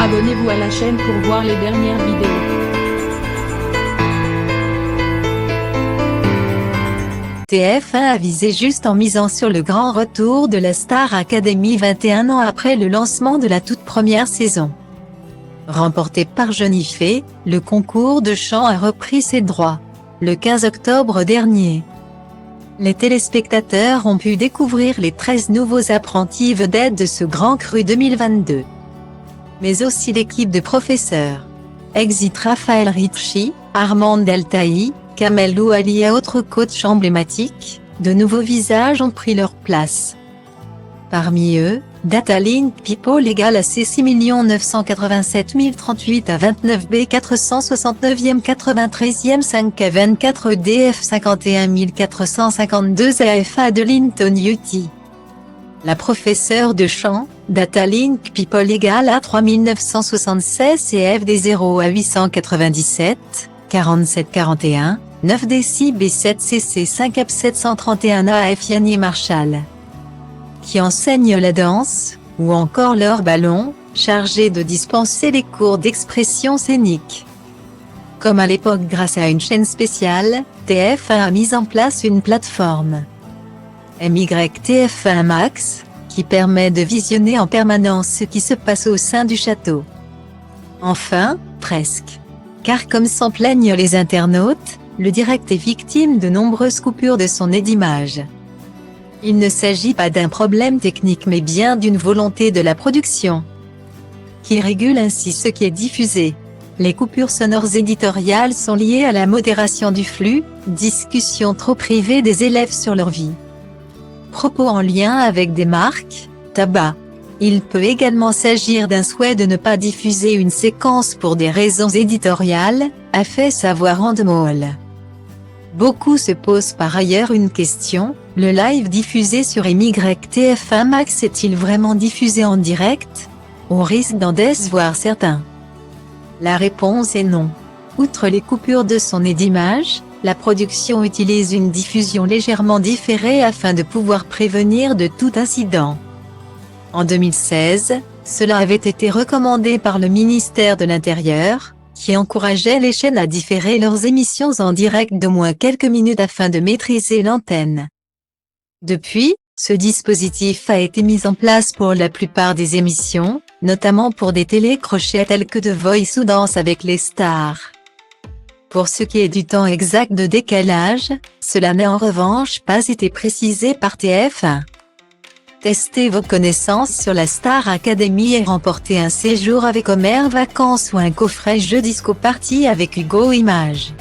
Abonnez-vous à la chaîne pour voir les dernières vidéos. TF1 a visé juste en misant sur le grand retour de la Star Academy 21 ans après le lancement de la toute première saison. Remporté par Jennifer, le concours de chant a repris ses droits, le 15 octobre dernier. Les téléspectateurs ont pu découvrir les 13 nouveaux apprentis vedettes de ce Grand Cru 2022. Mais aussi l'équipe de professeurs. Exit Raphaël Ricci, Armande Altaï, Kamel Louali et autres coachs emblématiques, de nouveaux visages ont pris leur place. Parmi eux, Datalink People égale à C 6 987 038 à 29B 469e 93e 5K24 DF 51 452 AF Adeline Tonyuti. La professeure de chant, Datalink People égale à 3976 CFD 0 à 897, 47 41, 9 DC B7 CC 5 AP 731 AF Yanni Marshall. Qui enseigne la danse, ou encore leur ballon, chargé de dispenser les cours d'expression scénique. Comme à l'époque grâce à une chaîne spéciale, TF1 a mis en place une plateforme MYTF1 Max, qui permet de visionner en permanence ce qui se passe au sein du château. Enfin, presque. Car comme s'en plaignent les internautes, le direct est victime de nombreuses coupures de son d'image. Il ne s'agit pas d'un problème technique mais bien d'une volonté de la production, qui régule ainsi ce qui est diffusé. Les coupures sonores éditoriales sont liées à la modération du flux, discussions trop privées des élèves sur leur vie, propos en lien avec des marques, tabac. Il peut également s'agir d'un souhait de ne pas diffuser une séquence pour des raisons éditoriales, a fait savoir Endemol. Beaucoup se posent par ailleurs une question, le live diffusé sur MYTF1 Max est-il vraiment diffusé en direct? Au risque d'en décevoir certains. La réponse est non. Outre les coupures de son et d'image, la production utilise une diffusion légèrement différée afin de pouvoir prévenir de tout incident. En 2016, cela avait été recommandé par le ministère de l'Intérieur, qui encourageait les chaînes à différer leurs émissions en direct d'au moins quelques minutes afin de maîtriser l'antenne. Depuis, ce dispositif a été mis en place pour la plupart des émissions, notamment pour des télécrochets tels que The Voice ou Danse avec les stars. Pour ce qui est du temps exact de décalage, cela n'a en revanche pas été précisé par TF1. Testez vos connaissances sur la Star Academy et remportez un séjour avec Homer Vacances ou un coffret jeu disco party avec Hugo Images.